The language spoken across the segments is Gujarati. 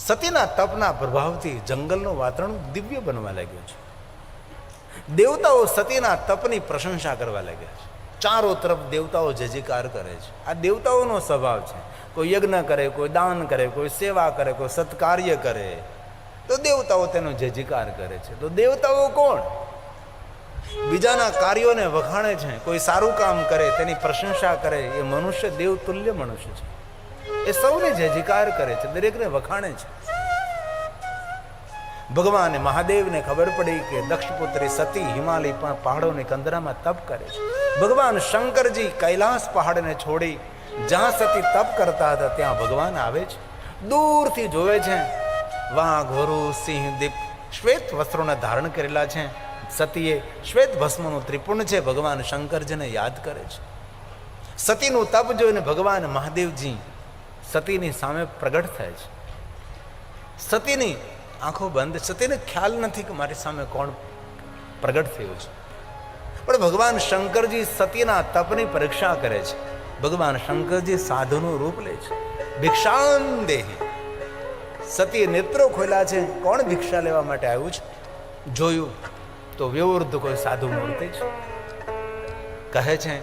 સતીના તપના પ્રભાવથી જંગલનું વાતાવરણ દિવ્ય બનવા લાગ્યું છે. દેવતાઓ સતીના તપની પ્રશંસા કરવા લાગ્યા છે. ચારો તરફ દેવતાઓ જયજયકાર કરે છે. આ દેવતાઓનો સ્વભાવ છે. કોઈ યજ્ઞ કરે, કોઈ દાન કરે, કોઈ સેવા કરે, કોઈ સત્કાર્ય કરે, તો દેવતાઓ તેનો જયજયકાર કરે છે. તો દેવતાઓ કોણ? બીજાના કાર્યોને વખાણે છે. કોઈ સારું કામ કરે તેની પ્રશંસા કરે, એ મનુષ્ય દેવતુલ્ય મનુષ્ય છે. એ સૌને જયજયકાર કરે છે, દરેકને વખાણે છે. ભગવાન મહાદેવને ખબર પડી કે દક્ષપુત્રી સતી હિમાલય પહાડોની કંદરામાં તપ કરે છે. ભગવાન શંકરજી કૈલાસ પહાડને છોડી જ્યાં સતી તપ કરતા હતા ત્યાં ભગવાન આવે છે. દૂરથી જોવે છે. વાઘ, વરુ, સિંહ, દીપ શ્વેત વસ્ત્રોને ધારણ કરેલા છે. સતીએ શ્વેત ભસ્મનું ત્રિપુંડ છે. ભગવાન શંકરજીને યાદ કરે છે. સતીનું તપ જોઈને ભગવાન મહાદેવજી સતીની સામે પ્રગટ થાય છે. સતીની આંખો બંધ. સતીને ખ્યાલ નથી કે મારી સામે કોણ પ્રગટ થયું છે. પણ ભગવાન શંકરજી સતીના તપની પરીક્ષા કરે છે. ભગવાન શંકરજી સાધુનું રૂપ લે છે. ભિક્ષામ દેહી. સતીએ નેત્રો ખોલ્યા છે. કોણ ભિક્ષા લેવા માટે આવ્યું છે? જોયું તો વ્યવૃદ્ધ કોઈ સાધુ મૂર્તિ છે. કહે છે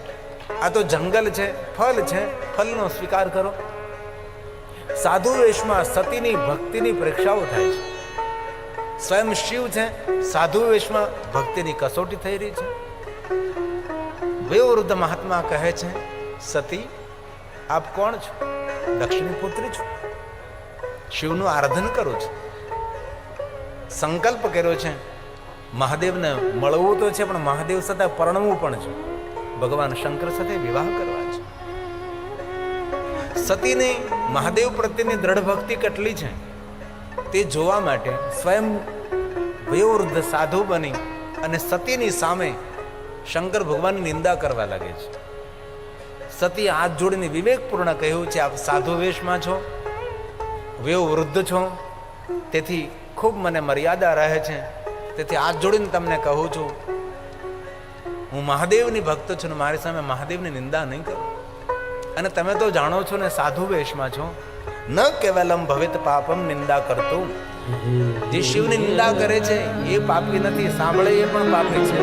આ તો જંગલ છે, ફલ છે, ફલનો સ્વીકાર કરો. સાધુ વેશમાં સતીની ભક્તિની પરીક્ષાઓ થાય છે. સ્વયં શિવ છે, સાધુ વેશમાં ભક્તિની કસોટી થઈ રહી છે. વયોવૃદ્ધ મહાત્મા કહે છે સતી આપ કોણ છો? દક્ષની પુત્રી છો. શિવનું આરાધન કરું છું. સંકલ્પ કર્યો છે મહાદેવને મળવું તો છે, પણ મહાદેવ સાથે પરણવું પણ છે. ભગવાન શંકર સાથે વિવાહ કરવા છે. સતીની મહાદેવ પ્રત્યેની દ્રઢ ભક્તિ કેટલી છે તે જોવા માટે સ્વયં વયોવૃદ્ધ સાધુ બની અને સતીની સામે શંકર ભગવાનની નિંદા કરવા લાગે છે. સતી હાથ જોડીને વિવેકપૂર્ણ કહ્યું છે આપ સાધુ વેશમાં છો, વયોવૃદ્ધ છો, તેથી ખૂબ મને મર્યાદા રહે છે. તેથી હાથ જોડીને તમને કહું છું હું મહાદેવની ભક્ત છું ને મારી સામે મહાદેવની નિંદા નહીં કરો. અને તમે તો જાણો છો ને સાધુ વેશમાં છો. ન કેવલમ ભવિત પાપમ નિંદા કરતું. જે શિવની નિંદા કરે છે એ પાપી નથી, સાંભળે એ પણ પાપી છે.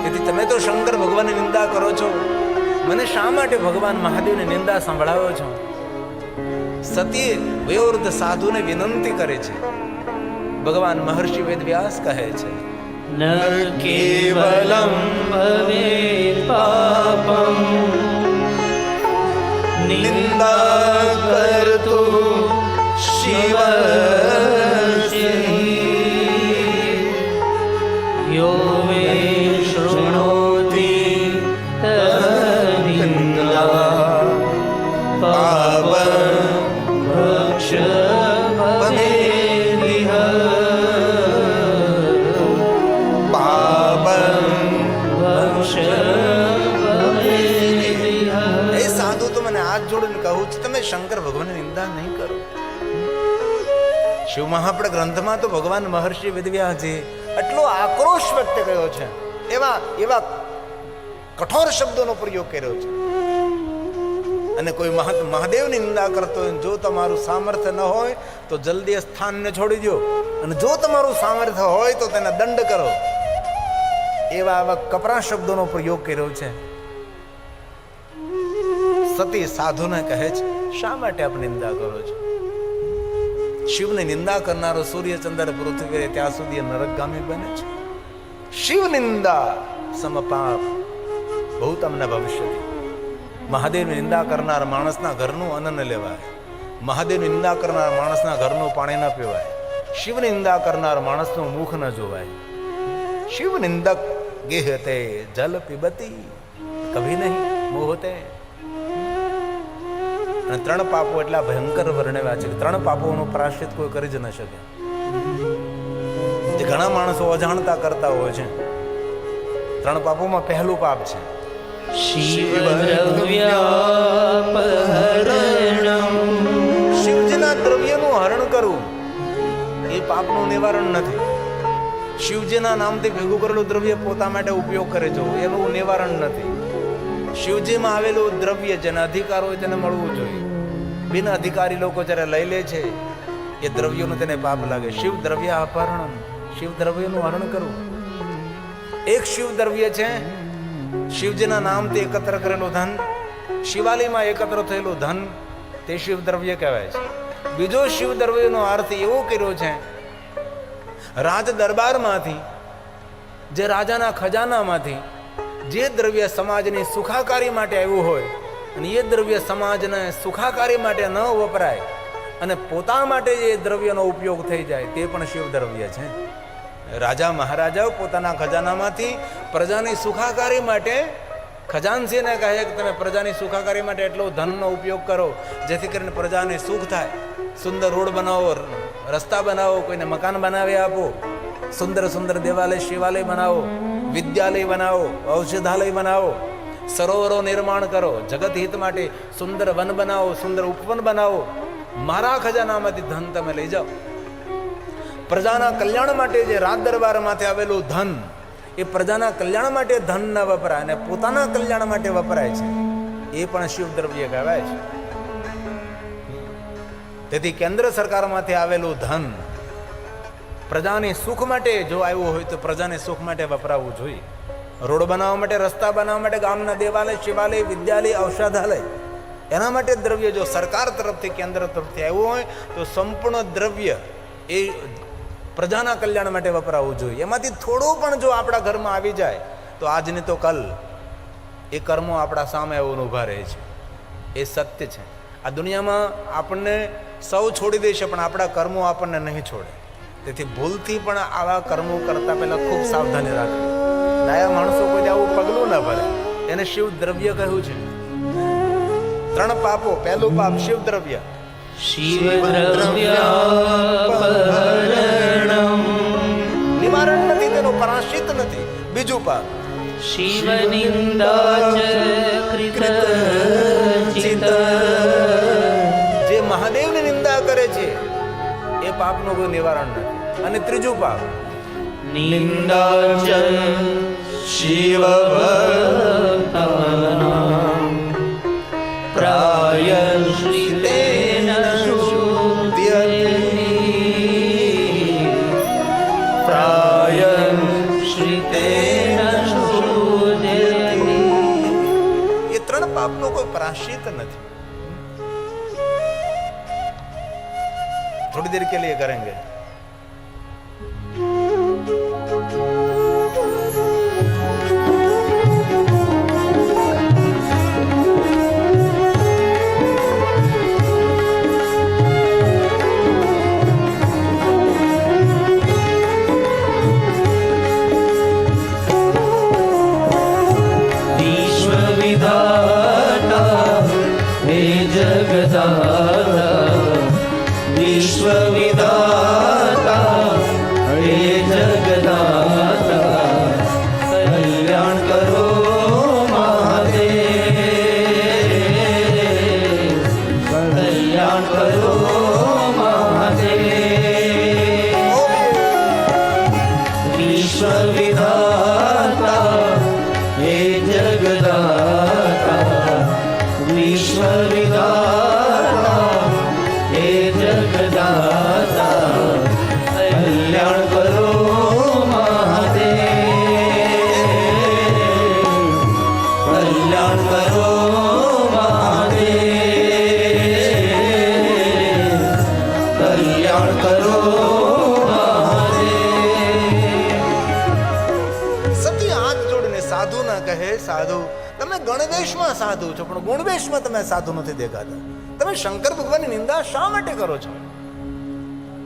તેથી તમે તો શંકર ભગવાનની નિંદા કરો છો, મને શા માટે ભગવાન મહાદેવની નિંદા સંભળાવો છો? સતીએ વયોવૃદ્ધ સાધુને વિનંતી કરે છે. ભગવાન મહર્ષિ વેદવ્યાસ કહે છે ન કેવલમ ભવેત પાપમ નિંદા કરતું શિવસ્ય યો મે શૃણોતિ તનિંદા પાપં ભક્ષ તમે શંકર ભગવાનની નિંદા નહીં કરો. શિવ મહાપડ ગ્રંથમાં તો ભગવાન મહર્ષિ વેદવ્યાસજી એટલો આક્રોશ વ્યક્ત કર્યો છે, એવા કઠોર શબ્દોનો પ્રયોગ કર્યો છે. અને કોઈ મહાદેવની નિંદા કરતો હોય, જો તમારું સામર્થ્ય ન હોય તો જલ્દી સ્થાનને છોડી દો, અને જો તમારું સામર્થ્ય હોય તો તેને દંડ કરો. એવા કપરા શબ્દોનો પ્રયોગ કર્યો છે. સતી સાધુને કહે છે શા માટે આપ નિંદા કરો છો? શિવની નિંદા કરનારો સૂર્ય ચંદ્ર પૃથ્વી ત્યાં સુધી નરકગામી બને છે. શિવ નિંદા સમપાપ ભૂતમ ન ભવિષ્યતિ. મહાદેવની નિંદા કરનાર માણસના ઘરનું અન્ન ન લેવાય. મહાદેવની નિંદા કરનાર માણસના ઘરનું પાણી ન પીવાય. શિવની નિંદા કરનાર માણસનું મુખ ન જોવાય. શિવ નિંદક ગેહતે જલ પીબતી કભી નહીં મોહતે. અને 3 પાપો એટલા ભયંકર વર્ણવ્યા છે કે 3 પાપોનું પ્રાયશ્ચિત કોઈ કરી જ ન શકે. જે ઘણા માણસો અજાણતા કરતા હોય છે. 3 પાપોમાં પહેલું પાપ છે શિવજીના દ્રવ્યનું હરણ કરવું. એ પાપનું નિવારણ નથી. શિવજીના નામથી ભેગું કરેલું દ્રવ્ય પોતા માટે ઉપયોગ કરે છે, એનું નિવારણ નથી. શિવજીમાં આવેલું દ્રવ્ય જેના અધિકાર હોય તેને મળવું જોઈએ. બિન અધિકારી લોકો જ્યારે લઈ લે છે એ દ્રવ્યોનું તેને પાપ લાગે. શિવ દ્રવ્ય અપહરણ, શિવ દ્રવ્યનું હરણ કરવું. એક શિવ દ્રવ્ય છે શિવજીના નામથી એકત્ર કરેલું ધન, શિવાલયમાં એકત્ર થયેલું ધન, તે શિવ દ્રવ્ય કહેવાય છે. બીજો શિવ દ્રવ્યનો અર્થ એવો કર્યો છે રાજ દરબારમાંથી, જે રાજાના ખજાનામાંથી જે દ્રવ્ય સમાજની સુખાકારી માટે આવ્યું હોય અને એ દ્રવ્ય સમાજને સુખાકારી માટે ન વપરાય અને પોતા માટે જે દ્રવ્યનો ઉપયોગ થઈ જાય તે પણ શિવ દ્રવ્ય છે. રાજા મહારાજાઓ પોતાના ખજાનામાંથી પ્રજાની સુખાકારી માટે ખજાનસીને કહે કે તમે પ્રજાની સુખાકારી માટે એટલો ધનનો ઉપયોગ કરો જેથી કરીને પ્રજાને સુખ થાય. સુંદર રોડ બનાવો, રસ્તા બનાવો, કોઈને મકાન બનાવી આપો, સુંદર સુંદર દેવાલય શિવાલય બનાવો, વિદ્યાલય બનાવો, ઔષધાલય બનાવો, સરોવરો નિર્માણ કરો, જગત હિત માટે સુંદર વન બનાવો, સુંદર ઉપવન બનાવો. મારા ખજાનામાંથી ધન તમે લઈ જાઓ. પ્રજાના કલ્યાણ માટે જે રાજ દરબારમાંથી આવેલું ધન એ પ્રજાના કલ્યાણ માટે ધન ન વપરાય અને પોતાના કલ્યાણ માટે વપરાય છે, એ પણ શિવ દ્રવ્ય કહેવાય છે. તેથી કેન્દ્ર સરકારમાંથી આવેલું ધન પ્રજાની સુખ માટે જો આવ્યું હોય તો પ્રજાને સુખ માટે વપરાવવું જોઈએ. રોડ બનાવવા માટે, રસ્તા બનાવવા માટે, ગામના દેવાલય શિવાલય વિદ્યાલય ઔષધાલય, એના માટે દ્રવ્ય જો સરકાર તરફથી કેન્દ્ર તરફથી આવ્યું હોય તો સંપૂર્ણ દ્રવ્ય એ પ્રજાના કલ્યાણ માટે વપરાવવું જોઈએ. એમાંથી થોડું પણ જો આપણા ઘરમાં આવી જાય તો આજની તો કલ એ કર્મો આપણા સામે આવીને ઊભા રહે છે. એ સત્ય છે. આ દુનિયામાં આપણને સૌ છોડી દેશે પણ આપણા કર્મો આપણને નહીં છોડે. તેથી ભૂલથી પણ આવા કર્મો કરતા પહેલા ખૂબ સાવધાની રાખવી. ડાયા માણસો કોઈ આવું પગલું ન ભરે. એને શિવ દ્રવ્ય કહ્યું છે. 3 પાપો. પહેલું પાપ શિવ દ્રવ્ય, શિવ દ્રવ્યાપહરણમ, નિવારણ નથી, તેનું પરાશ્ચિત નથી. બીજું પાપ શિવ નિંદા કૃતચિત, જે મહાદેવની નિંદા કરે છે એ પાપનું કોઈ નિવારણ નથી. અને ત્રીજું પાપ નિંદા શિવ ભક્તાનામ પ્રાયશ્ચિતેન શુદ્ધ્યતે, પ્રાયશ્ચિતેન શુદ્ધ્યતે. એ 3 પાપનો કોઈ પ્રાયશ્ચિત નથી. थोड़ी देर के लिए करेंगे. વિશ્વવિધાતા હે જગદાતા, વિશ્વવિધાતા હે જગદાતા, કલ્યાણ કરો મહાદેવ, કલ્યાણ કરો મહાદેવ. વિશ્વવિધાતા હે જગદાતા, વિશ્વવિધાતા હે જગદાતા, કલ્યાણ કરો મહાદેવ, કલ્યાણ કરો મહાદેવ, કલ્યાણ કરો મહાદેવ. સતી હાથ જોડીને સાધુ ના કહે, સાધુ તમે ગણવેશમાં સાધુ છો પણ ગુણવેશમાં તમે સાધુ નથી દેખાતા. તમે શંકર ભગવાનની નિંદા શા માટે કરો છો?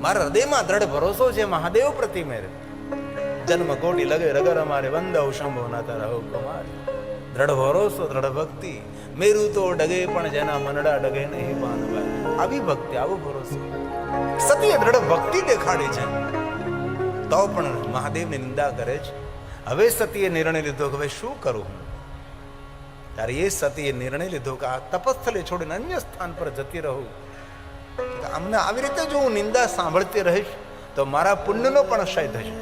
મારા હૃદયમાં દ્રઢ ભરોસો છે મહાદેવ પ્રતિ મેરે. જન્મ કોટી લગે રગર અમારે વંદવ શંભો નાતા રહો કુમાર. દ્રઢ ભરોસો, દ્રઢ ભક્તિ. મેરું તો ડગે પણ જેના મનડા ડગે નહીં પાનભાઈ. આવી ભક્તિ, આવો ભરોસો. સતીએ દ્રઢ ભક્તિ દેખાડી છે તો પણ મહાદેવની નિંદા કરે છે. હવે સતીએ નિર્ણય લીધો કે હવે શું કરું? ત્યારે એ સતીએ નિર્ણય લીધો કે આ તપસ્થલે છોડીને અન્ય સ્થાન પર જતી રહું. અમને આવી રીતે જો હું નિંદા સાંભળતી રહીશ તો મારા પુણ્યનો પણ ક્ષય થશે.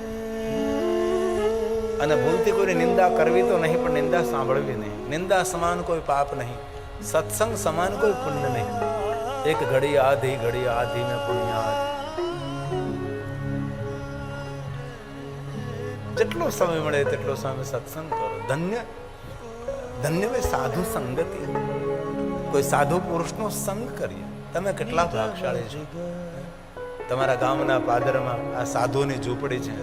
અને ભૂલથી કોઈની નિંદા કરવી તો નહીં પણ નિંદા સાંભળવી નહીં. નિંદા સમાન કોઈ પાપ નહીં, સત્સંગ સમાન કોઈ પુણ્ય નહીં. એક ઘડી આધી મેં પુણ્યાદ જેટલો સમય મળે તેટલો સમય સત્સંગ કરો. ધન્ય ધન્ય હોય સાધુ સંગતિ. કોઈ સાધુ પુરુષનો સંગ કરીએ. તમે કેટલા ભાગશાળી છો. તમારા ગામના પાદરમાં આ સાધુની ઝૂંપડી છે.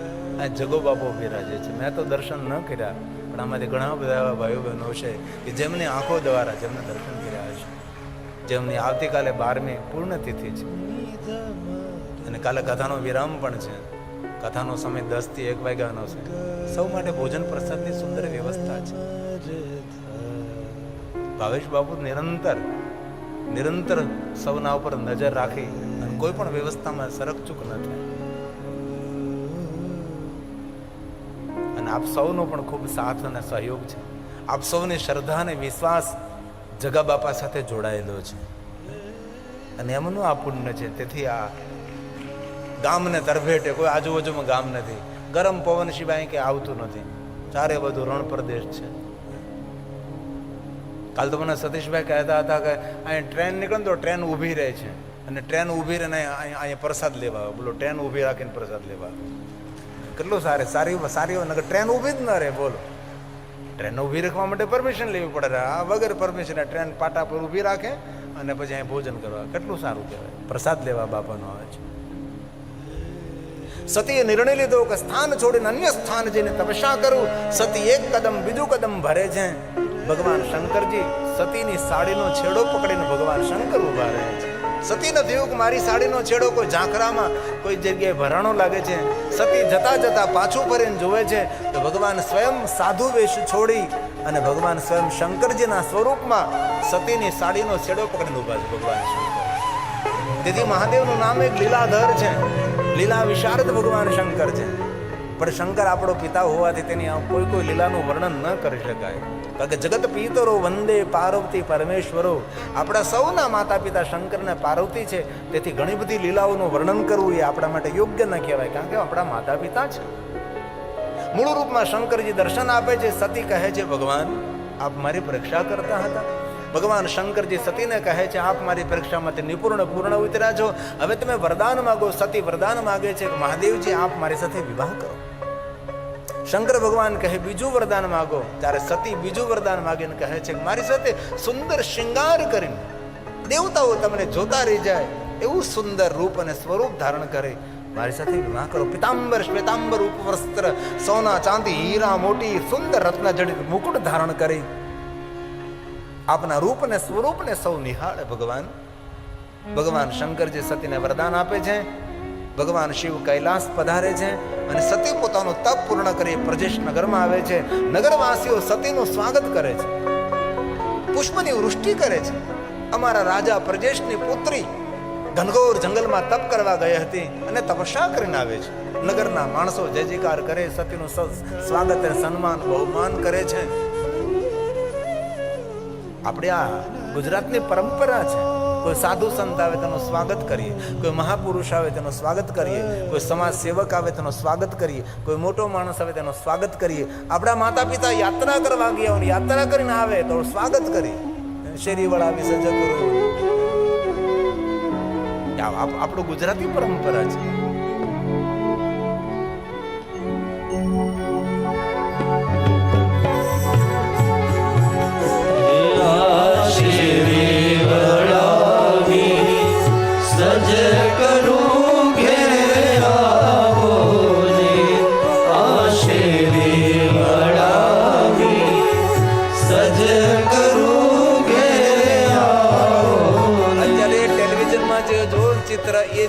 આ જગો બાપો બિરાજે છે. મેં તો દર્શન ન કર્યા, પણ આમાંથી ઘણા બધા એવા ભાઈઓ બહેનો છે કે જેમની આંખો દ્વારા જેમને દર્શન કર્યા છે, જેમની આવતીકાલે 12મી પૂર્ણતિથિ છે અને કાલે કથાનો વિરામ પણ છે. કથાનો સમય 10 થી 1 વાગ્યાનો છે. સૌ માટે ભોજન પ્રસાદની સુંદર વ્યવસ્થા છે. ભાવેશ બાપુ નિરંતર સૌના ઉપર નજર રાખી અને કોઈ પણ વ્યવસ્થામાં સરકચૂક ન થાય. અને આપ સૌનો પણ ખૂબ સાથ અને સહયોગ છે. આપ સૌની શ્રદ્ધા અને વિશ્વાસ જગા બાપા સાથે જોડાયેલો છે અને એમનું આ પુણ્ય છે. તેથી આ ગામને તરફેટે કોઈ આજુબાજુમાં ગામ નથી. ગરમ પવન સિવાય કે આવતું નથી. ચારે બધું રણ પ્રદેશ છે. કાલ તો મને સતીશભાઈ કહેતા હતા કે અહીંયા ટ્રેન નીકળે તો ટ્રેન ઊભી રહે છે અને ટ્રેન ઊભી રહીને અહીંયા પ્રસાદ લેવા. બોલો, ટ્રેન ઊભી રાખીને પ્રસાદ લેવા કેટલું સારી નગર ટ્રેન ઊભી જ ન રહે. બોલો, ટ્રેન ઊભી રાખવા માટે પરમિશન લેવી પડે. આ વગર પરમિશન ટ્રેન પાટા પર ઊભી રાખે અને પછી અહીં ભોજન કરવા. કેટલું સારું કહેવાય. પ્રસાદ લેવા બાપાનો આવે છે. સતીએ નિર્ણય લીધો કે સ્થાન છોડીને અન્ય સ્થાન જઈને તપસ્યા કરું. સતી એક કદમ બીજું કદમ ભરે છે. ભગવાન શંકરજી સતીની સાડીનો છેડો પકડીને ભગવાન શંકર ઉભા રહે છે. સતીને થયું કે મારી સાડીનો છેડો કોઈ ઝાંખરામાં કોઈ જગ્યાએ ભરાણો લાગે છે. સતી જતા જતા પાછું ફરીને જોવે છે તો ભગવાન સ્વયં સાધુ વેશ છોડી અને ભગવાન સ્વયં શંકરજીના સ્વરૂપમાં સતીની સાડીનો છેડો પકડીને ઉભા છે ભગવાન શંકર. તેથી મહાદેવનું નામ એક લીલાધર છે. લીલા વિશારદ ભગવાન શંકર છે. પણ શંકર આપણો પિતા હોવાથી તેની કોઈ લીલાનું વર્ણન ન કરી શકાય. કારણ કે જગત પિતરો વંદે પાર્વતી પરમેશ્વરો. આપણા સૌના માતા પિતા શંકર ને પાર્વતી છે. તેથી ઘણી બધી લીલાઓનું વર્ણન કરવું એ આપણા માટે યોગ્ય ન કહેવાય, કારણ કે આપણા માતા પિતા છે. મૂળ રૂપમાં શંકરજી દર્શન આપે છે. સતી કહે છે, ભગવાન આપ મારી પરીક્ષા કરતા હતા. ભગવાન શંકરજી સતીને કહે છે, આપ મારી પરીક્ષામાંથી નિપુર્ણ પૂર્ણ ઉતર્યા છો. હવે તમે વરદાન માગો. સતી વરદાન માગે છે, મહાદેવજી આપ મારી સાથે વિવાહ કરો. શંકર ભગવાન કહે બીજું વરદાન માગો. ત્યારે સતી બીજું વરદાન માગીને કહે છે મારી સાથે સુંદર શૃંગાર કરીને દેવતાઓ તમને જોતા રહી જાય એવું સુંદર રૂપ અને સ્વરૂપ ધારણ કરે મારી સાથે વિવાહ કરો. પિતાંબર શ્વેતાંબર ઉપવસ્ત્ર, સોના ચાંદી હીરા મોટી સુંદર રત્ન જડિત મુકુટ ધારણ કરી આપના રૂપ અને સ્વરૂપને સૌ નિહાળે. ભગવાન શંકરજી સતીને વરદાન આપે છે. ભગવાન શિવ કૈલાસ પધારે છે અને સતી પોતાનું તપ પૂર્ણ કરી પ્રજેશ નગરમાં આવે છે. નગરવાસીઓ સતીનું સ્વાગત કરે છે, પુષ્પની વૃષ્ટિ કરે છે. અમારા રાજા પ્રજેશની પુત્રી ઘનઘોર જંગલમાં તપ કરવા ગઈ હતી અને તપસ્યા કરીને આવે છે. નગરના માણસો જય જયકાર કરે, સતીનું સ્વાગત અને સન્માન બહુમાન કરે છે. આપણે આ ગુજરાતની પરંપરા છે. કોઈ સાધુ સંત આવે તેનું સ્વાગત કરીએ, કોઈ મહાપુરુષ આવે તેનું સ્વાગત કરીએ, કોઈ સમાજ સેવક આવે તેનું સ્વાગત કરીએ, કોઈ મોટો માણસ આવે તેનું સ્વાગત કરીએ. આપણા માતા પિતા યાત્રા કરવા ગયા હોય, યાત્રા કરીને આવે તો સ્વાગત કરીએ. શેરી વળા વિસર્જ કરો. આપણું ગુજરાતી પરંપરા છે.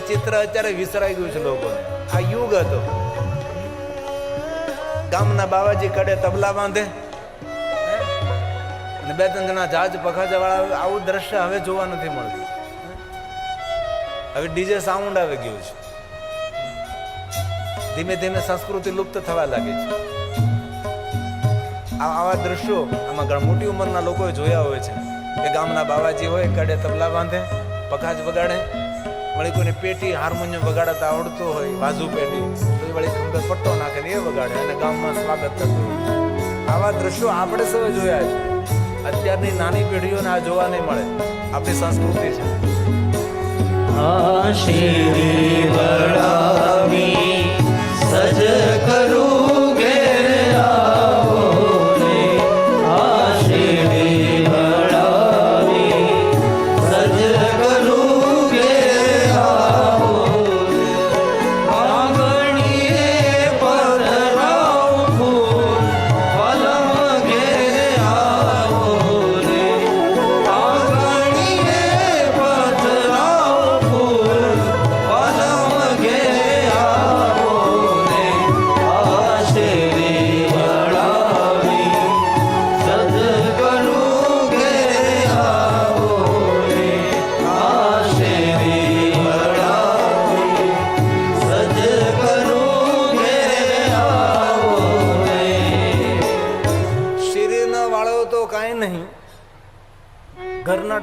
ચિત્ર અત્યારે વિસરાઈ ગયું છે લોકોને. આ યુગ હતો. ગામના બાવાજી કડે તબલા બાંધે અને 2-3 જણા જાજ પખાજા વાળા. આવું દ્રશ્ય હવે જોવા નથી મળતું. હવે ડીજે સાઉન્ડ આવી ગયું છે. ધીમે ધીમે સંસ્કૃતિ લુપ્ત થવા લાગી છે. આવા દ્રશ્યો આમાં ઘણા મોટી ઉંમરના લોકોએ જોયા હોય છે કે ગામના બાવાજી હોય કડે તબલા બાંધે, પખાજ વગાડે, વળી કોઈને પેટી હાર્મોનિયમ વગાડતા આવડતું હોય, બાજુ પેટી, તો વળી ખંભે પટ્ટો નાખે ને એ વગાડે અને ગામમાં સ્વાગત થતું હોય. આવા દ્રશ્યો આપણે સૌ જોયા છે. અત્યારની નાની પેઢીઓને આ જોવા નહીં મળે. આપણી સંસ્કૃતિ છે. શેરી વડાવી સજ કરું ઘેર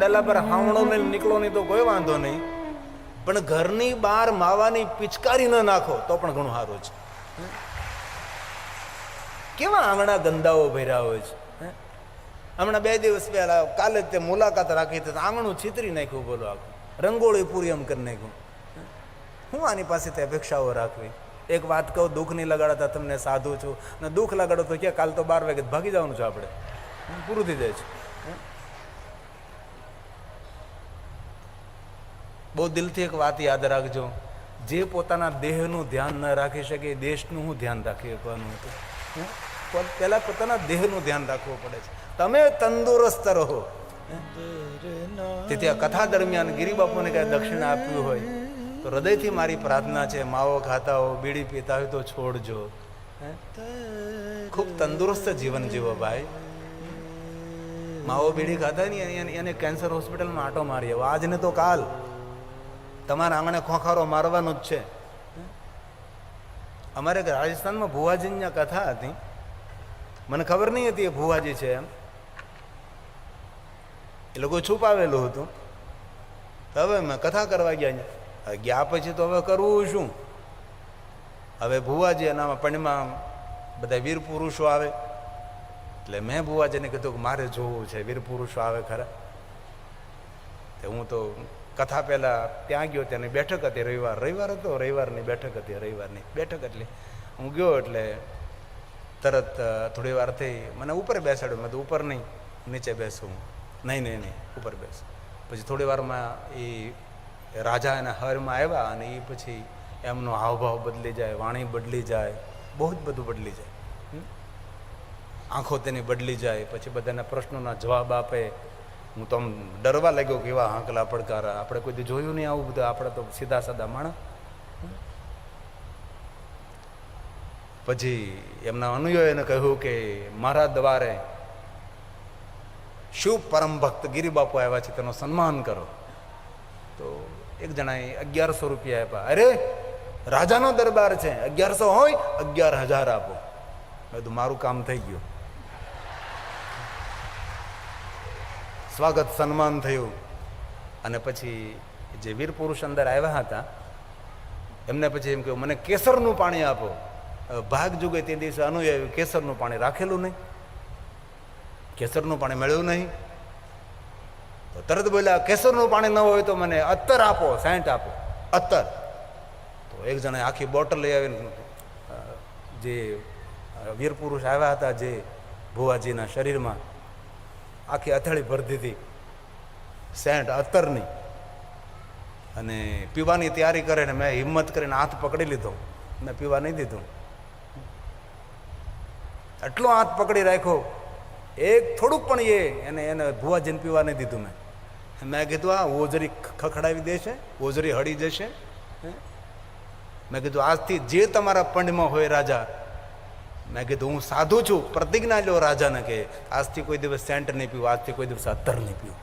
ડેલા પર હાવણો ને નીકળો નહીં તો કોઈ વાંધો નહીં, પણ ઘરની બહાર માવાની પિચકારી ન નાખો તો પણ ઘણું સારું છે. કેવા આંગણા ગંદાઓ ભર્યા હોય છે. હમણાં 2 દિવસ પહેલા કાલે તે મુલાકાત રાખી હતી, આંગણું છીતરી નાખ્યું, બોલો આખું રંગોળી પૂરી એમ કરી નાખ્યું. હું આની પાસે તે અપેક્ષાઓ રાખવી? એક વાત કહું, દુઃખ નહીં લગાડતા તમને સાધુ છું, ને દુઃખ લગાડો તો ક્યાં કાલ તો 12 વાગે ભાગી જવાનું છે, આપણે પૂરું થઈ જાય છે. બહુ દિલથી એક વાત યાદ રાખજો, જે પોતાના દેહનું ધ્યાન ન રાખી શકે એ દેશનું હું ધ્યાન રાખી શકવાનું હતું. પહેલા પોતાના દેહનું ધ્યાન રાખવું પડે છે. તમે તંદુરસ્ત રહો. તેથી આ કથા દરમિયાન ગિરિબાપુને કઈ દક્ષિણ આપ્યું હોય તો હૃદયથી મારી પ્રાર્થના છે, માવો ખાતા હો, બીડી પીતા હોય તો છોડજો. ખૂબ તંદુરસ્ત જીવન જીવો ભાઈ. માવો બીડી ખાતા ને એને કેન્સર હોસ્પિટલમાં આંટો મારી આવો, આજ ને તો કાલ તમારા આંગણે ખોખારો મારવાનો જ છે. અમારે રાજસ્થાનમાં ભુવાજીની કથા હતી, મને ખબર નહીં હતી એ ભુવાજી છે એમ, એ લોકો છુપાવેલું હતું. હવે મેં કથા કરવા ગયા પછી તો હવે કરવું શું? હવે ભુવાજી એનામાં પણમાં બધા વીર પુરુષો આવે, એટલે મેં ભુવાજીને કીધું કે મારે જોવું છે, વીર પુરુષો આવે ખરા. તે હું તો કથા પહેલાં ત્યાં ગયો, ત્યાંની બેઠક હતી, રવિવાર હતો, રવિવારની બેઠક હતી, રવિવારની બેઠક. એટલે હું ગયો એટલે તરત થોડી વાર થઈ મને ઉપર બેસાડ્યો. મેં તો ઉપર નહીં, નીચે બેસું. નહીં ઉપર બેસ. પછી થોડી વારમાં એ રાજા એના હરમાં આવ્યા, અને એ પછી એમનો હાવભાવ બદલી જાય, વાણી બદલી જાય, બહુ જ બધું બદલી જાય, આંખો તેની બદલી જાય. પછી બધાના પ્રશ્નોના જવાબ આપે. હું તો આમ ડરવા લાગ્યો કે એવા હાંકલા પડકારા આપણે કોઈ જોયું નહીં આવું બધું. આપણે તો સીધા સાદા માણસ. પછી એમના અનુયાયીને કહ્યું કે મારા દ્વારે શિવ પરમ ભક્ત ગિરિબાપુ આવ્યા છે, તેનું સન્માન કરો. તો એક જણાએ 1100 રૂપિયા આપ્યા. અરે રાજાનો દરબાર છે, 1100 હોય 11,000 આપો. બધું મારું કામ થઈ ગયું. સ્વાગત સન્માન થયું. અને પછી જે વીર પુરુષ અંદર આવ્યા હતા એમને પછી એમ કહ્યું મને કેસરનું પાણી આપો. ભાગ જુગે તે દિવસે અનુયાયી કેસરનું પાણી રાખેલું નહીં, કેસરનું પાણી મળ્યું નહીં. તો તરત બોલ્યા કેસરનું પાણી ન હોય તો મને અત્તર આપો, 60 આપો અત્તર. તો એક જણાએ આખી બોટલ લઈ આવીને જે વીર પુરુષ આવ્યા હતા જે ભુવાજીના શરીરમાં આખી અથાળી ભરી દીધી 60 અત્તરની, અને પીવાની તૈયારી કરે ને મેં હિંમત કરીને હાથ પકડી લીધો. મેં પીવા નહીં દીધું. એટલો હાથ પકડી રાખ્યો, એક થોડુંક પણ એને ભુવાજીને પીવા નહીં દીધું. મેં કીધું આ ઓજરી ખખડાવી દેશે, ઓજરી હળી જશે. મેં કીધું આજથી જે તમારા પંડમાં હોય રાજા, મેં કીધું હું સાધુ છું, પ્રતિજ્ઞા લો રાજાને કે આજથી કોઈ દિવસ સેન્ટ નહીં પીવું, આજથી કોઈ દિવસ અત્તર નહીં પીવું.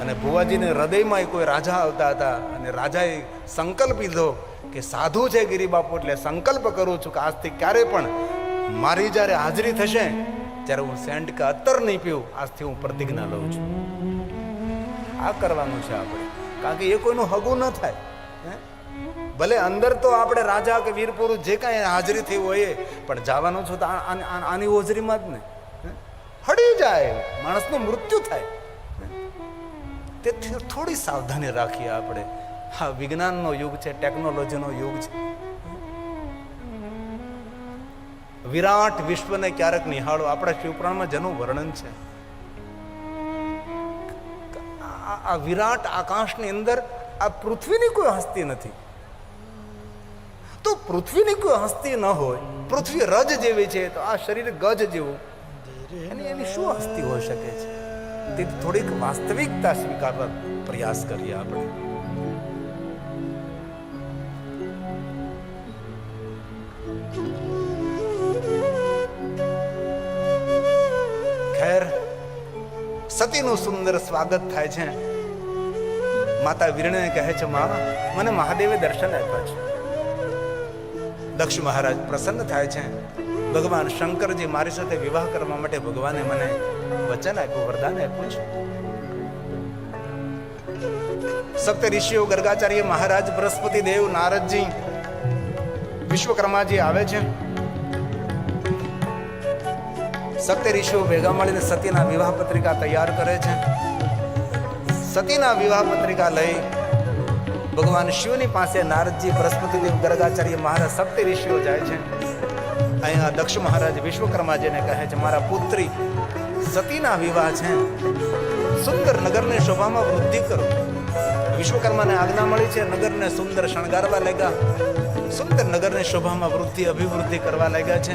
અને ભુવાજીને હૃદયમાં કોઈ રાજા આવતા હતા, અને રાજાએ સંકલ્પ લીધો કે સાધુ છે ગિરિબાપુ, એટલે સંકલ્પ કરું છું કે આજથી ક્યારે પણ મારી જ્યારે હાજરી થશે ત્યારે હું સેન્ટ કે અત્તર નહીં પીવું. આજથી હું પ્રતિજ્ઞા લઉં છું. આ કરવાનું છે આપણે, કારણ કે એ કોઈનું હગું ન થાય. ભલે અંદર તો આપણે રાજા કે વીર પુરુષ જે કાંઈ હાજરી થઈ હોય, પણ જવાનું છું તો આની હોજરીમાં જ ને હળી જાય, માણસનું મૃત્યુ થાય. તેથી થોડી સાવધાની રાખીએ આપણે. હા, વિજ્ઞાનનો યુગ છે, ટેકનોલોજીનો યુગ છે. વિરાટ વિશ્વને ક્યારેક નિહાળો. આપણા શિવપુરાણમાં જેનું વર્ણન છે, આ વિરાટ આકાશની અંદર આ પૃથ્વીની કોઈ હસ્તી નથી. તો પૃથ્વીની કોઈ હસ્તી ન હોય, પૃથ્વી રજ જેવી છે, તો આ શરીર ગજ જેવું, એની શું હસ્તી હોઈ શકે છે? તેથી થોડીક વાસ્તવિકતા સ્વીકારવા પ્રયાસ કરીએ આપણે. ખેર, સતીનું સુંદર સ્વાગત થાય છે. માતા વીરણે કહે છે માં, મને મહાદેવે દર્શન આપ્યા છે. દક્ષ મહારાજ પ્રસન્ન થાય છે. ભગવાન શંકરજી મારી સાથે વિવાહ કરવા માટે ભગવાને મને વચન આપ્યું, વરદાન આપ્યું છે. સપ્ત ઋષિઓ, ગર્ગાચાર્ય મહારાજ, બૃહસ્પતિ દેવ, નારદજી, વિશ્વકર્માજી આવે છે. સપ્ત ઋષિઓ ભેગા મળીને સતીના વિવાહ પત્રિકા તૈયાર કરે છે. સતીના વિવાહ પત્રિકા લઈ ભગવાન શિવની પાસે નારદજી, બૃહસ્પતિ દેવ, ગર્ગાચાર્ય મહારાજ, સપ્ત ઋષિઓ જાય છે. અહીંયા દક્ષ મહારાજ વિશ્વકર્માજીને કહે છે, મારા પુત્રી સતીના વિવાહ છે, સુંદર નગરની શોભામાં વૃદ્ધિ કરો. વિશ્વકર્માને આજ્ઞા મળી છે, નગરને સુંદર શણગારવા લાગ્યા, સુંદર નગરની શોભામાં વૃદ્ધિ અભિવૃદ્ધિ કરવા લાગ્યા છે.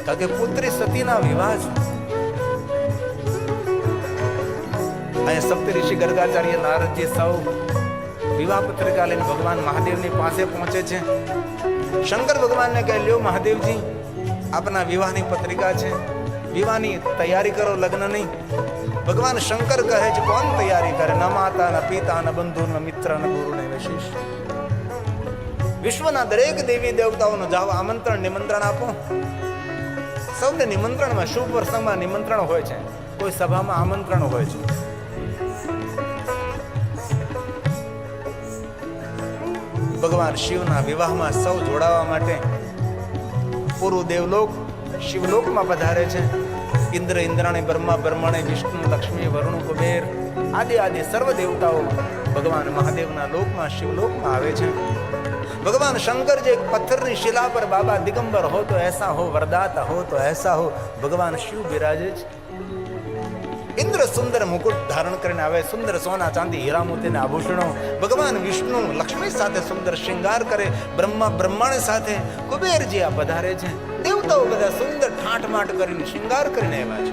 કારણ કે પુત્રી સતીના વિવાહ છે. અહીંયા સપ્ત ઋષિ, ગર્ગાચાર્ય, નારદજી સૌ વિવાહ પત્રિકા લઈને ભગવાન મહાદેવની પાસે પહોંચે છે. શંકર ભગવાનને કહે, લ્યો મહાદેવજી, આપના વિવાહની પત્રિકા છે, વિવાહની તૈયારી કરો, લગ્નની. ભગવાન શંકર કહે છે, કોણ તૈયારી કરે? ન માતા, ન પિતા, ન બંધુ, ન મિત્ર, ન ગુરુ, ન વિશેષ. વિશ્વના દરેક દેવી દેવતાઓનો જાઓ, આમંત્રણ નિમંત્રણ આપો. સૌને નિમંત્રણમાં, શુભ પ્રસંગમાં નિમંત્રણ હોય છે, કોઈ સભામાં આમંત્રણ હોય છે. ભગવાન શિવના વિવાહમાં સૌ જોડાવા માટે પૂરું દેવલોક શિવલોકમાં પધારે છે. ઇન્દ્ર, ઇન્દ્રાણી, બ્રહ્મા, બ્રહ્મણે, વિષ્ણુ, લક્ષ્મી, વરુણ, કુબેર આદિ સર્વ દેવતાઓ ભગવાન મહાદેવના લોકમાં, શિવલોકમાં આવે છે. ભગવાન શંકર જે પથ્થરની શિલા પર બાબા દિગંબર હો તો એસા હો, વરદાતા હો તો એસા હો, ભગવાન શિવ બિરાજે છે. ઇન્દ્ર સુંદર મુકુટ ધારણ કરીને આવે, સુંદર સોના ચાંદી હીરા મોતીના આભૂષણો. ભગવાન વિષ્ણુ લક્ષ્મી સાથે સુંદર શૃંગાર કરે. બ્રહ્મા બ્રહ્માણી સાથે કુબેરજી આ પધારે છે. દેવતાઓ બધા સુંદર ઠાઠમાટ કરીને શૃંગાર કરીને આવ્યા છે.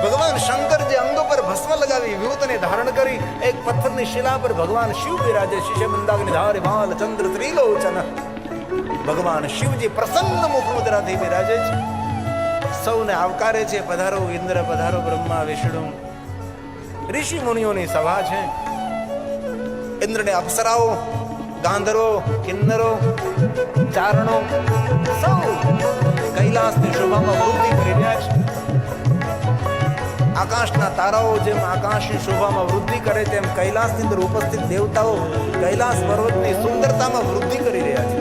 ભગવાન શંકર જે અંગ પર ભસ્મ લગાવી વિભૂતિને ધારણ કરી એક પથ્થરની શિલા પર ભગવાન શિવ બિરાજે. શિષ્ય મંદાગ્નિ ધારી ભાલ ચંદ્ર ત્રિલોચન. ભગવાન શિવજી પ્રસન્ન મુખ મુદ્રાથી બિરાજે છે. સૌને આવકારે છે, પધારો ઇન્દ્ર, પધારો બ્રહ્મા, વિષ્ણુ. ઋષિ મુનિઓની સભા છે. ઇન્દ્રને અપ્સરાઓ, ગાંધર્વો, કિન્નરો, ચારણો સૌ કૈલાસની શોભામાં વૃદ્ધિ કરી રહ્યા છે. આકાશના તારાઓ જેમ આકાશની શોભામાં વૃદ્ધિ કરે તેમ કૈલાસની અંદર ઉપસ્થિત દેવતાઓ કૈલાસ પર્વતની સુંદરતામાં વૃદ્ધિ કરી રહ્યા છે.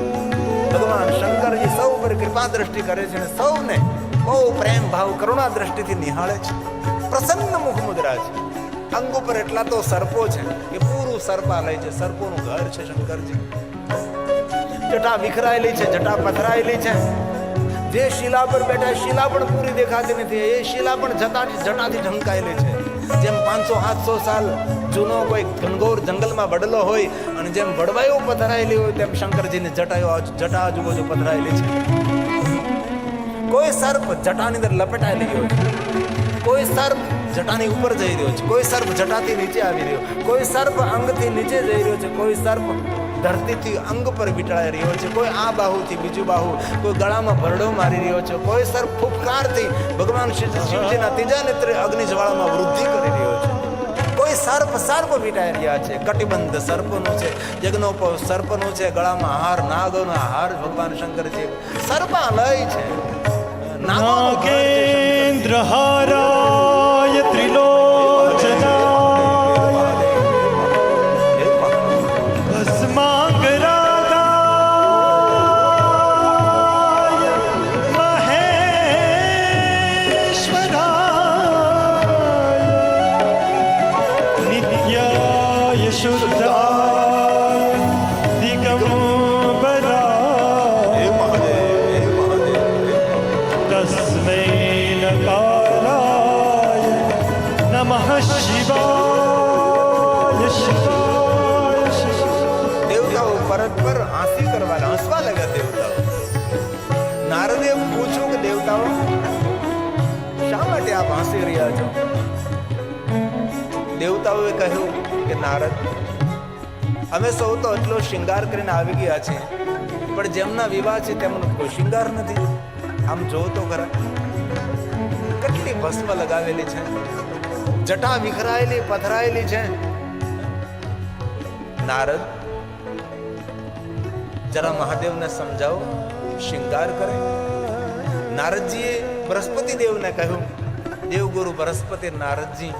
ભગવાન શંકરજી સૌ પર કૃપા દ્રષ્ટિ કરે છે અને સૌને બહુ પ્રેમ ભાવ કરુણા દ્રષ્ટિથી નિહાળે છે. પ્રસન્ન મુખ મુદ્રા છે. અંગ ઉપર એટલા તો સર્પો છે કે પૂરું સર્પાલય છે. સર્પોનું ઘર છે શંકરજી. જટા વિખરાયેલી છે, જટા પથરાયેલી છે. જે શિલા પર બેઠા શિલા પણ પૂરી દેખાતી નથી. એ શિલા પણ જટાથી ઢંકાયેલી છે. જેમ 500-700 સાલ જૂનો કોઈ ઘનઘોર જંગલમાં વડલો હોય અને જેમ વડવાઈઓ પથરાયેલી હોય તેમ શંકરજીની જટા આજુબાજુ પથરાયેલી છે. કોઈ સર્પ જટાની અંદર લપેટાઈ ગયો છે, કોઈ સર્પ જટાની ઉપર જઈ રહ્યો છે, કોઈ સર્પ જટાથી નીચે આવી રહ્યો, કોઈ સર્પ અંગથી નીચે જઈ રહ્યો છે, કોઈ સર્પ ધરતીથી અંગ પર વીંટળાઈ રહ્યો છે, કોઈ આ બાહુથી બીજું બાહુ, કોઈ ગળામાં ભરડો મારી રહ્યો છે, કોઈ સર્પ ફૂફકારથી ભગવાન શિવજીના ત્રીજા નેત્રે અગ્નિ જ્વાળામાં વૃદ્ધિ કરી રહ્યો છે. કોઈ સર્પ વીંટાઈ રહ્યા છે. કટિબંધ સર્પનું છે, યજ્ઞોપવ સર્પનું છે, ગળામાં હાર, નાગોનો હાર ભગવાન શંકરજી સર્પાલય છે. નાગેન્દ્રહારાય ત્રિલોચનાય ભસ્માંગરાગાય મહેશ્વરાય નિત્યાય શુદ્ધાય દિગંબરાય તસ્મૈ નકારાય નમઃ શિવાય શિવાય. દેવતાઓ પરત પર હસવા લાગ્યા. દેવતાઓ નારદે પૂછ્યું કે દેવતાઓ શા માટે આપ હસી રહ્યા છો? દેવતાઓએ કહ્યું કે નારદ, અમે સૌ તો એટલો શૃંગાર કરીને આવી ગયા છે, પણ જેમના વિવાહ છે તેમનો કોઈ શૃંગાર નથી. આમ જો તો ખરા, કેટલી ભસ્મ લગાવેલી છે, જટા વિખરાયેલી પથરાયેલી છે. નારદ, જરા મહાદેવને સમજાવો, શૃંગાર કરે. નારદજીએ બૃહસ્પતિ દેવને કહ્યું. દેવગુરુ બૃહસ્પતિ નારદજી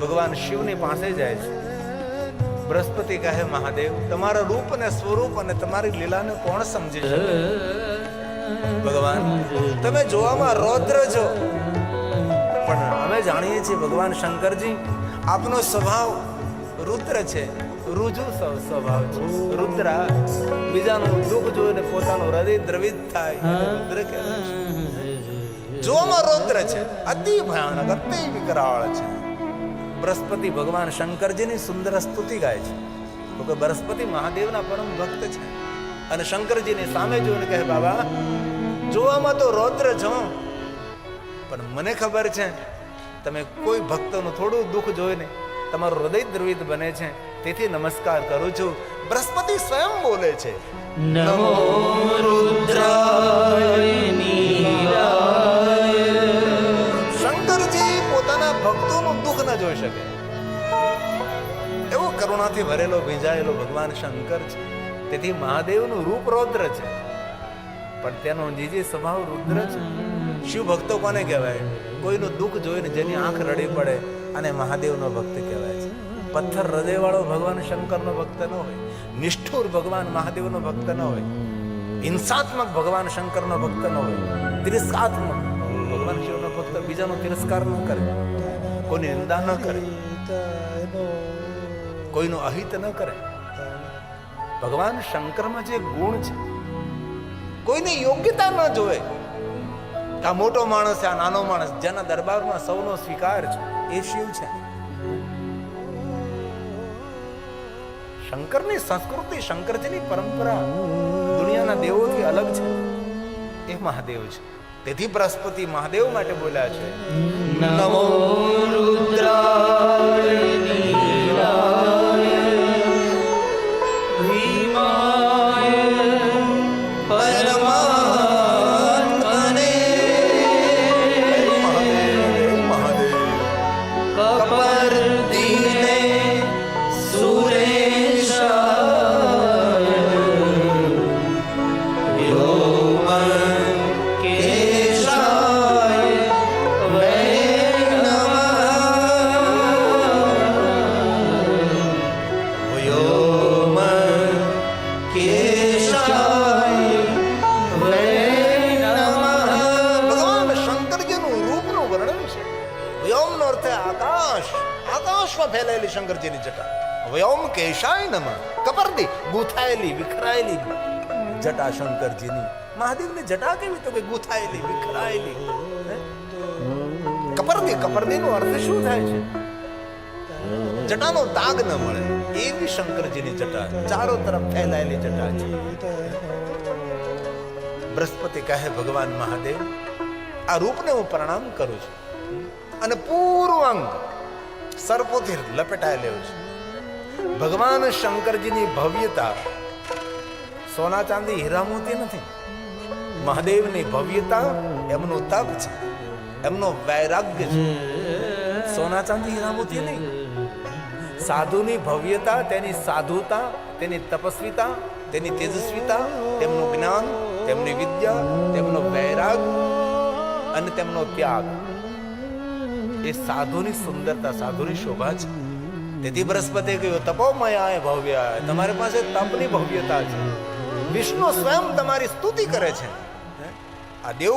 ભગવાન શિવની પાસે જાય છે. બૃહસ્પતિ કહે, મહાદેવ, તમારા રૂપ અને સ્વરૂપ અને તમારી લીલાને કોણ સમજી શકે? ભગવાન, તમે જોવામાં રૌદ્ર છો, પણ અમે જાણીએ છીએ ભગવાન શંકરજી આપનો સ્વભાવ રુદ્ર છે, રુજુ સ્વભાવ છે. રુદ્ર બીજાનું દુઃખ જોઈને પોતાનું હૃદય દ્રવિત થાય, રુદ્ર કહેવાય છે. જોવામાં રૌદ્ર છે, અતિ ભયાનક, અતિ વિકરાળ છે. બૃહસ્પતિ ભગવાન શંકરજીની સુંદર સ્તુતિ ગાય છે. તો કે બૃહસ્પતિ મહાદેવના પરમ ભક્ત છે અને શંકરજીની સામે જોઈને કહે, બાબા, જોવામાં તો રૌદ્ર છો, પણ મને ખબર છે તમે કોઈ ભક્તનું થોડું દુઃખ જોઈને તમારું હૃદય દ્રવિત બને છે, તેથી નમસ્કાર કરું છું. બૃહસ્પતિ સ્વયં બોલે છે, નમો રુદ્રાય નીલાય. શંકરજી પોતાના ભક્તોનું દુઃખ ન જોઈ શકે એવો કરુણાથી ભરેલો ભીંજાયેલો ભગવાન શંકર છે. તેથી મહાદેવનું રૂપ રૌદ્ર છે, પણ તેનો જીજી સ્વભાવ રુદ્ર છે. શિવ ભક્તો કોને કહેવાય? કોઈનું દુઃખ જોઈને જેની આંખ રડી પડે અને મહાદેવનો ભક્ત કહેવાય છે. પથ્થર હૃદયવાળો ભગવાન શંકરનો ભક્ત ન હોય, નિષ્ઠુર ભગવાન મહાદેવનો ભક્ત ન હોય, હિંસાત્મક ભગવાન શંકરનો ભક્ત ન હોય, તિરસ્કાત્મક ભગવાન શિવનો ભક્ત બીજાનો તિરસ્કાર ન કરે, કોઈની નિંદા ન કરે, કોઈનું અહિત ન કરે. ભગવાન શંકરમાં જે ગુણ છે, કોઈની યોગ્યતા ન જોવે. આ મોટો માણસ છે, આ નાનો માણસ, જેના દરબારમાં સૌનો સ્વીકાર છે, એ શિવ છે. શંકરની સંસ્કૃતિ, શંકરજીની પરંપરા દુનિયાના દેવોથી અલગ છે, એ મહાદેવ છે. તેથી બૃહસ્પતિ મહાદેવ માટે બોલ્યા છે, નમો રુદ્રાય નીલાય ભીમાય પરમાત્મને કપર્દિને સુરેશાય વ્યોમકેશાય વૈ નમઃ. વ્યોમકેશાય વૈ નમઃ. ભગવાન શંકરજીનું રૂપનું વર્ણન છે. વ્યોમનો અર્થ આકાશ, આકાશમાં ફેલાયેલી શંકરજીની જટા. વ્યોમ કેશાય નમઃ. કપરદી, ગૂંથાયેલી, વિખરાયેલી જટા શંકરજીની. મહાદેવની જટા કેવી? તો કે ગૂંથાયેલી, વિખરાયેલી. કપરદી, કપરદીનો અર્થ શું થાય છે? જટાનો દાગ ન મળે એવી શંકરજીની જટા, ચારો તરફ ફેલાયેલી જટા છે. બૃહસ્પતિ કહે, ભગવાન મહાદેવ, આ રૂપને હું પ્રણામ કરું છું અને પૂરું અંગ સર્પોથી લપેટાયેલું છે. ભગવાન શંકરજીની ભવ્યતા સોના ચાંદી હીરા મોતી નથી. મહાદેવની ભવ્યતા એમનું તપ છે, એમનો વૈરાગ્ય છે. સોના ચાંદી હીરા મોતી નહીં. સાધુની ભવ્યતા તેની સાધુતા, તેની તપસ્વીતા, તેની તેજસ્વીતા, તેમનું જ્ઞાન, તેમની વિદ્યા, તેમનો વૈરાગ અને તેમનો ત્યાગ, એ સાધુની સુંદરતા, સાધુની શોભા છે. તેથી બૃહસ્પતિએ કહ્યું, તપોમયાય ભવ્યાય, તમારી પાસે તપની ભવ્યતા છે. વિષ્ણુ સ્વયં તમારી સ્તુતિ કરે છે. આ દેવ